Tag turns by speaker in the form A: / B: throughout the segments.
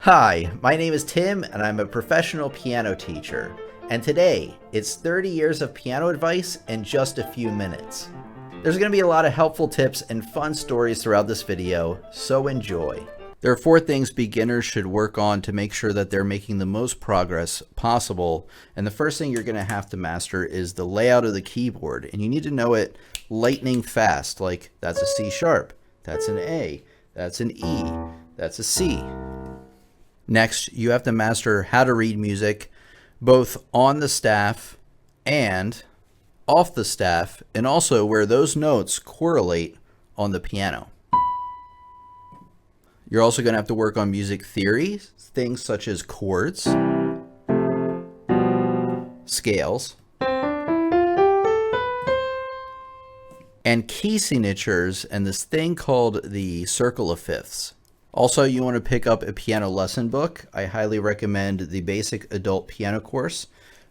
A: Hi, my name is Tim and I'm a professional piano teacher. And today, it's 30 years of piano advice in just a few minutes. There's going to be a lot of helpful tips and fun stories throughout this video, so enjoy. There are 4 things beginners should work on to make sure that they're making the most progress possible. And the first thing you're going to have to master is the layout of the keyboard. And you need to know it lightning fast, like that's a C sharp, that's an A, that's an E, that's a C. Next, you have to master how to read music, both on the staff and off the staff, and also where those notes correlate on the piano. You're also going to have to work on music theory, things such as chords, scales, and key signatures, and this thing called the circle of fifths. Also, you want to pick up a piano lesson book. I highly recommend the Basic Adult Piano Course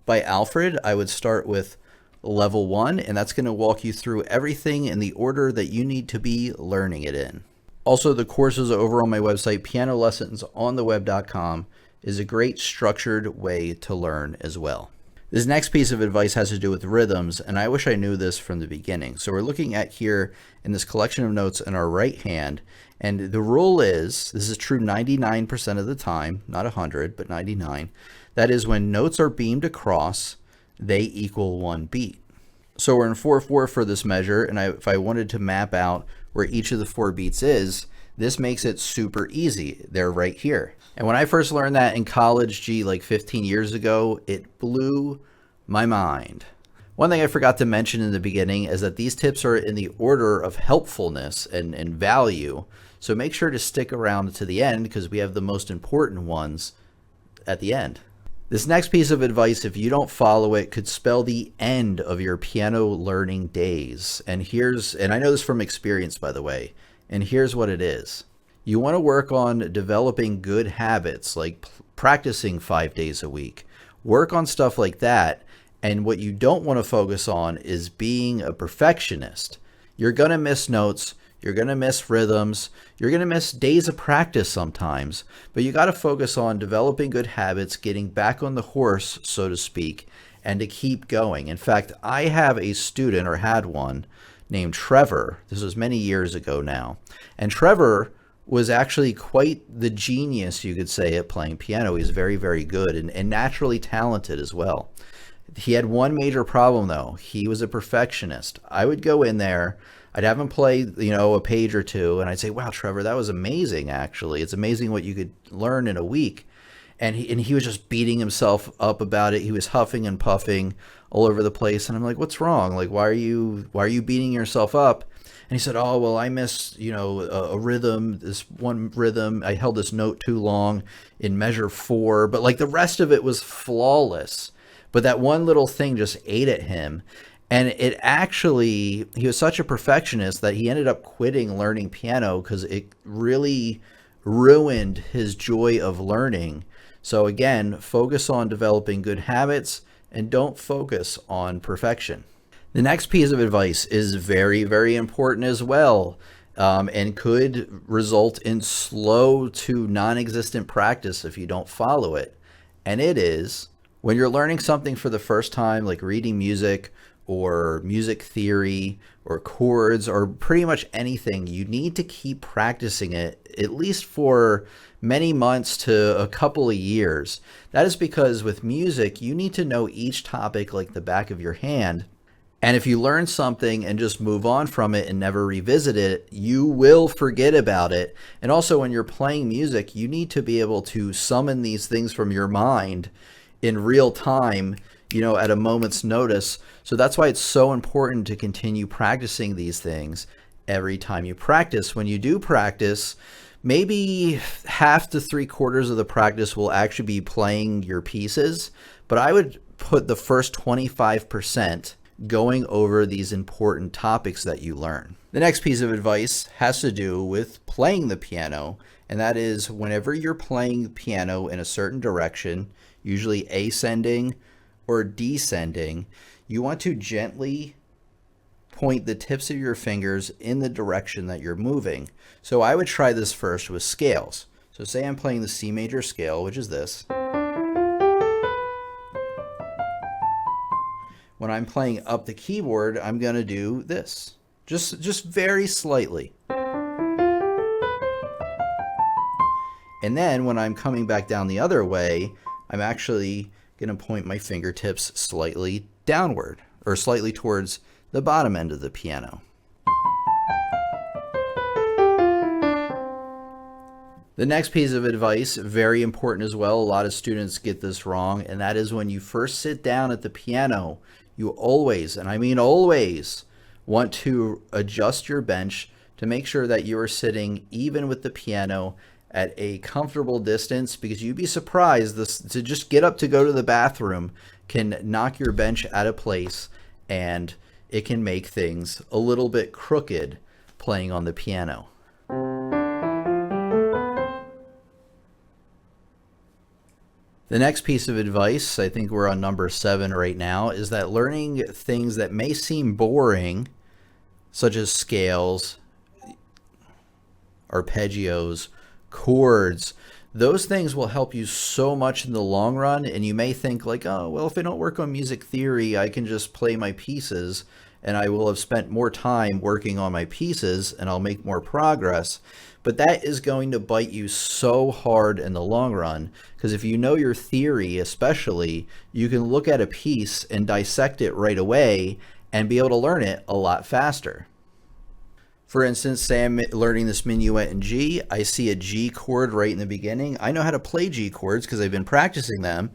A: by Alfred. I would start with level 1, and that's going to walk you through everything in the order that you need to be learning it in. Also, the courses over on my website, pianolessonsontheweb.com, is a great structured way to learn as well. This next piece of advice has to do with rhythms, and I wish I knew this from the beginning. So we're looking at here in this collection of notes in our right hand, and the rule is, this is true 99% of the time, not 100, but 99, that is when notes are beamed across, they equal 1 beat. So we're in 4/4 for this measure, and if I wanted to map out where each of the 4 beats is, this makes it super easy. They're right here. And when I first learned that in college, like 15 years ago, it blew my mind. One thing I forgot to mention in the beginning is that these tips are in the order of helpfulness and value. So make sure to stick around to the end because we have the most important ones at the end. This next piece of advice, if you don't follow it, could spell the end of your piano learning days. And I know this from experience, by the way, and here's what it is. You want to work on developing good habits, like practicing 5 days a week. Work on stuff like that. And what you don't want to focus on is being a perfectionist. You're going to miss notes. You're going to miss rhythms. You're going to miss days of practice sometimes. But you got to focus on developing good habits, getting back on the horse, so to speak, and to keep going. In fact, I have a student, or had one, named Trevor. This was many years ago now. And Trevor was actually quite the genius, you could say, at playing piano. He's very, very good and naturally talented as well. He had one major problem, though. He was a perfectionist. I would go in there, I'd have him play, a page or two, and I'd say, wow, Trevor, that was amazing, actually. It's amazing what you could learn in a week. And he was just beating himself up about it. He was huffing and puffing all over the place. And I'm like, what's wrong? Like, why are you beating yourself up? And he said, oh, well, I missed, a rhythm, this one rhythm. I held this note too long in measure 4, but like the rest of it was flawless. But that one little thing just ate at him. And he was such a perfectionist that he ended up quitting learning piano because it really ruined his joy of learning. So again, focus on developing good habits and don't focus on perfection. The next piece of advice is very, very important as well, and could result in slow to non-existent practice if you don't follow it. And it is, when you're learning something for the first time, like reading music or music theory or chords or pretty much anything, you need to keep practicing it at least for many months to a couple of years. That is because with music, you need to know each topic like the back of your hand. And if you learn something and just move on from it and never revisit it, you will forget about it. And also when you're playing music, you need to be able to summon these things from your mind in real time, at a moment's notice. So that's why it's so important to continue practicing these things every time you practice. When you do practice, maybe half to 3/4 of the practice will actually be playing your pieces, but I would put the first 25% going over these important topics that you learn. The next piece of advice has to do with playing the piano, and that is whenever you're playing the piano in a certain direction, usually ascending or descending, you want to gently point the tips of your fingers in the direction that you're moving. So I would try this first with scales. So say I'm playing the C major scale, which is this. When I'm playing up the keyboard, I'm going to do this. Just very slightly. And then when I'm coming back down the other way, I'm actually going to point my fingertips slightly downward, or slightly towards the bottom end of the piano. The next piece of advice, very important as well, a lot of students get this wrong, and that is when you first sit down at the piano, you always, and I mean always, want to adjust your bench to make sure that you are sitting even with the piano at a comfortable distance, because you'd be surprised, to just get up to go to the bathroom can knock your bench out of place, and it can make things a little bit crooked playing on the piano. The next piece of advice, I think we're on number 7 right now, is that learning things that may seem boring, such as scales, arpeggios, chords, those things will help you so much in the long run. And you may think like, oh, well, if I don't work on music theory, I can just play my pieces and I will have spent more time working on my pieces and I'll make more progress. But that is going to bite you so hard in the long run, because if you know your theory especially, you can look at a piece and dissect it right away and be able to learn it a lot faster. For instance, say I'm learning this minuet in G. I see a G chord right in the beginning. I know how to play G chords because I've been practicing them.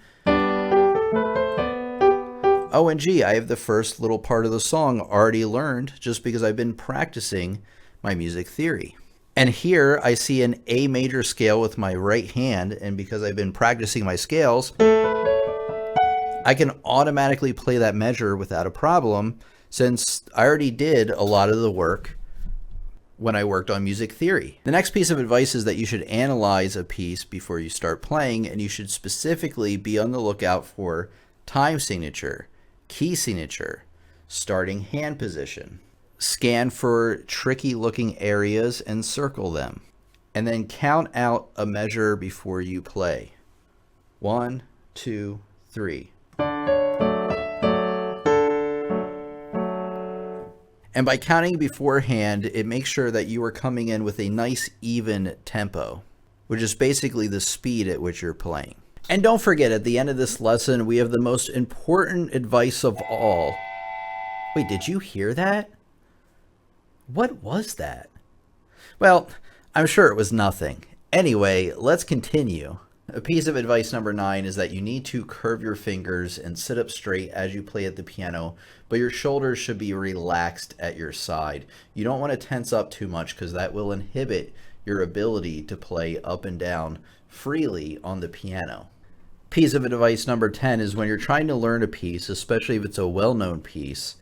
A: Oh, and G, I have the first little part of the song already learned just because I've been practicing my music theory. And here I see an A major scale with my right hand, and because I've been practicing my scales, I can automatically play that measure without a problem, since I already did a lot of the work when I worked on music theory. The next piece of advice is that you should analyze a piece before you start playing, and you should specifically be on the lookout for time signature, key signature, starting hand position. Scan for tricky looking areas and circle them. And then count out a measure before you play. 1, 2, 3. And by counting beforehand, it makes sure that you are coming in with a nice even tempo, which is basically the speed at which you're playing. And don't forget, at the end of this lesson, we have the most important advice of all. Wait, did you hear that? What was that? Well, I'm sure it was nothing. Anyway, let's continue. A piece of advice number 9 is that you need to curve your fingers and sit up straight as you play at the piano, but your shoulders should be relaxed at your side. You don't want to tense up too much because that will inhibit your ability to play up and down freely on the piano. Piece of advice number 10 is when you're trying to learn a piece, especially if it's a well-known piece,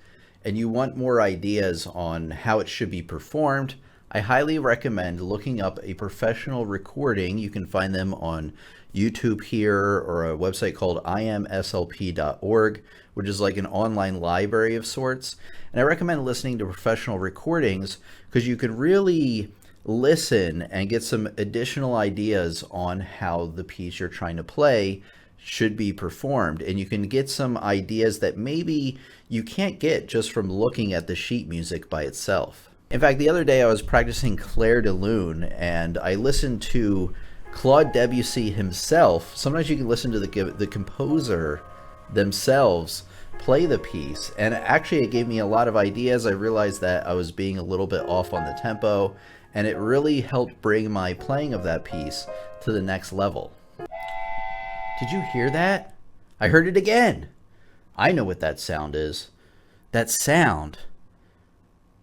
A: and you want more ideas on how it should be performed, I highly recommend looking up a professional recording. You can find them on YouTube here, or a website called imslp.org, which is like an online library of sorts. And I recommend listening to professional recordings because you can really listen and get some additional ideas on how the piece you're trying to play should be performed, and you can get some ideas that maybe you can't get just from looking at the sheet music by itself. In fact, the other day I was practicing Clair de Lune, and I listened to Claude Debussy himself. Sometimes you can listen to the composer themselves play the piece, and actually it gave me a lot of ideas. I realized that I was being a little bit off on the tempo, and it really helped bring my playing of that piece to the next level. Did you hear that? I heard it again. I know what that sound is. That sound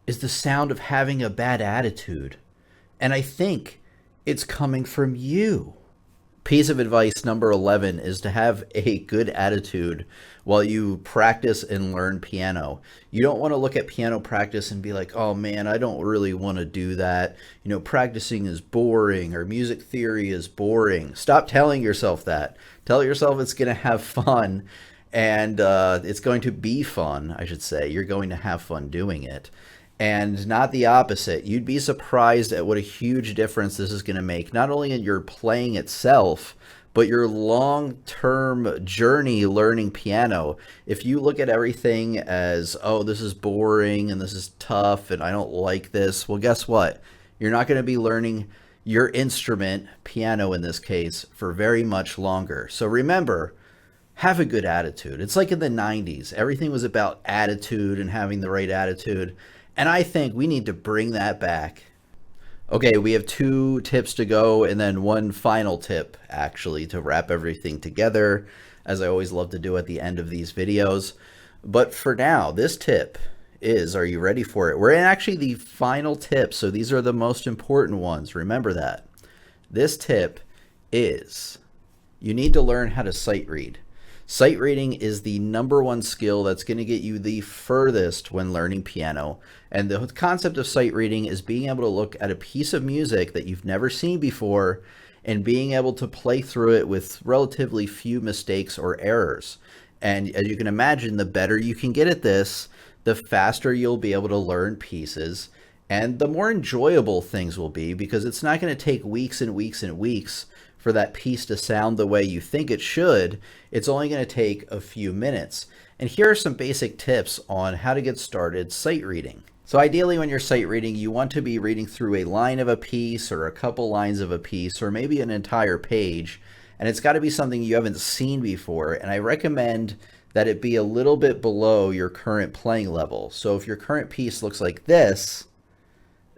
A: is the sound of having a bad attitude. And I think it's coming from you. Piece of advice number 11 is to have a good attitude while you practice and learn piano. You don't want to look at piano practice and be like, oh man, I don't really want to do that. You know, practicing is boring, or music theory is boring. Stop telling yourself that. Tell yourself it's going to have fun, and it's going to be fun, I should say. You're going to have fun doing it. and not the opposite. You'd be surprised at what a huge difference this is going to make, not only in your playing itself, but your long-term journey learning piano. If you look at everything as, oh, this is boring and this is tough and I don't like this, well, guess what? You're not going to be learning your instrument, piano in this case, for very much longer. So remember, have a good attitude. It's like in the 90s. Everything was about attitude and having the right attitude. And I think we need to bring that back. Okay, we have 2 tips to go and then one final tip, actually, to wrap everything together, as I always love to do at the end of these videos. But for now, this tip is, are you ready for it? We're in actually the final tip, so these are the most important ones. Remember that. This tip is, you need to learn how to sight read. Sight reading is the #1 skill that's going to get you the furthest when learning piano. And the concept of sight reading is being able to look at a piece of music that you've never seen before and being able to play through it with relatively few mistakes or errors. And as you can imagine, the better you can get at this, the faster you'll be able to learn pieces and the more enjoyable things will be, because it's not going to take weeks and weeks and weeks for that piece to sound the way you think it should. It's only going to take a few minutes. And here are some basic tips on how to get started sight reading. So ideally when you're sight reading, you want to be reading through a line of a piece or a couple lines of a piece or maybe an entire page. And it's got to be something you haven't seen before. And I recommend that it be a little bit below your current playing level. So if your current piece looks like this,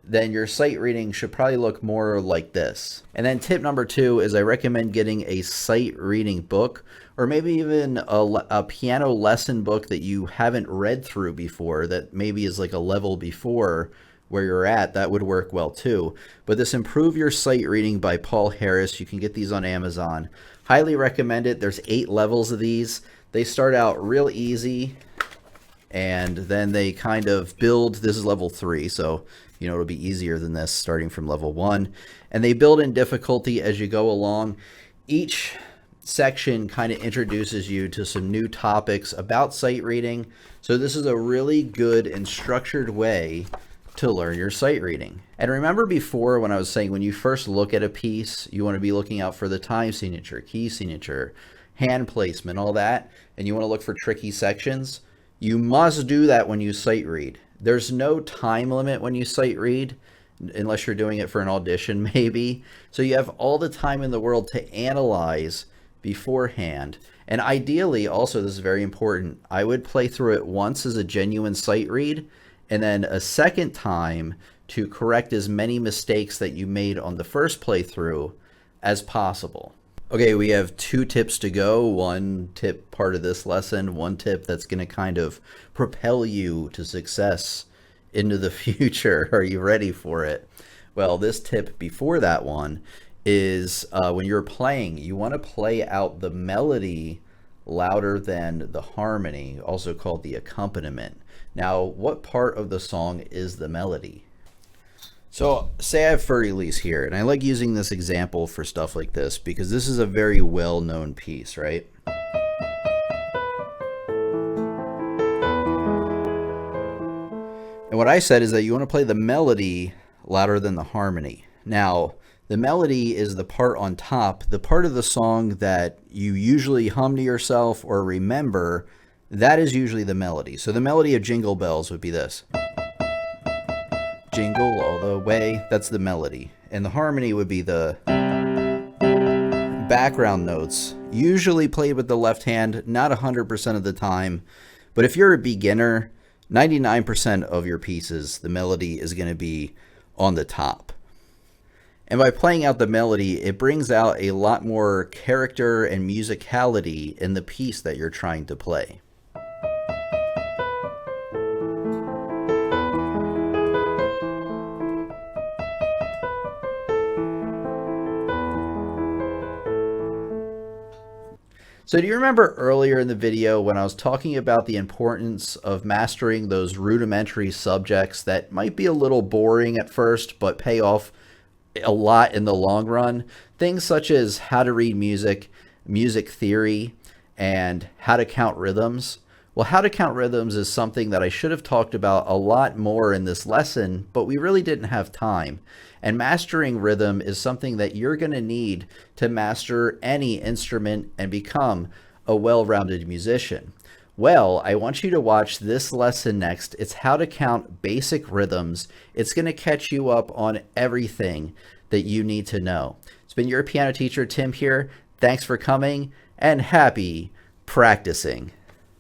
A: then your sight reading should probably look more like this. And then tip #2 is I recommend getting a sight reading book, or maybe even a piano lesson book that you haven't read through before, that maybe is like a level before where you're at. That would work well too. But this Improve Your Sight Reading by Paul Harris, you can get these on Amazon. Highly recommend it. There's 8 levels of these. They start out real easy and then they kind of build. This is level 3, so you know it'll be easier than this starting from level 1. And they build in difficulty as you go along. Each section kind of introduces you to some new topics about sight reading. So this is a really good and structured way to learn your sight reading. And remember before when I was saying when you first look at a piece, you want to be looking out for the time signature, key signature, hand placement, all that, and you want to look for tricky sections. You must do that when you sight read. There's no time limit when you sight read, unless you're doing it for an audition maybe. So you have all the time in the world to analyze beforehand. And ideally, also, this is very important, I would play through it once as a genuine sight read, and then a second time to correct as many mistakes that you made on the first playthrough as possible. Okay, we have 2 tips to go. One tip part of this lesson, one tip that's going to kind of propel you to success into the future. Are you ready for it? Well, this tip before that one is when you're playing, you want to play out the melody louder than the harmony, also called the accompaniment. Now, what part of the song is the melody? So say I have Für Elise here, and I like using this example for stuff like this because this is a very well-known piece, right? And what I said is that you want to play the melody louder than the harmony. Now, the melody is the part on top, the part of the song that you usually hum to yourself or remember. That is usually the melody. So the melody of Jingle Bells would be this. Jingle all the way, that's the melody. And the harmony would be the background notes, usually played with the left hand, not 100% of the time. But if you're a beginner, 99% of your pieces, the melody is going to be on the top. And by playing out the melody, it brings out a lot more character and musicality in the piece that you're trying to play. So do you remember earlier in the video when I was talking about the importance of mastering those rudimentary subjects that might be a little boring at first but pay off a lot in the long run? Things such as how to read music, music theory, and how to count rhythms. Well, how to count rhythms is something that I should have talked about a lot more in this lesson, but we really didn't have time. And mastering rhythm is something that you're going to need to master any instrument and become a well-rounded musician. Well, I want you to watch this lesson next. It's how to count basic rhythms. It's going to catch you up on everything that you need to know. It's been your piano teacher, Tim, here. Thanks for coming, and happy practicing.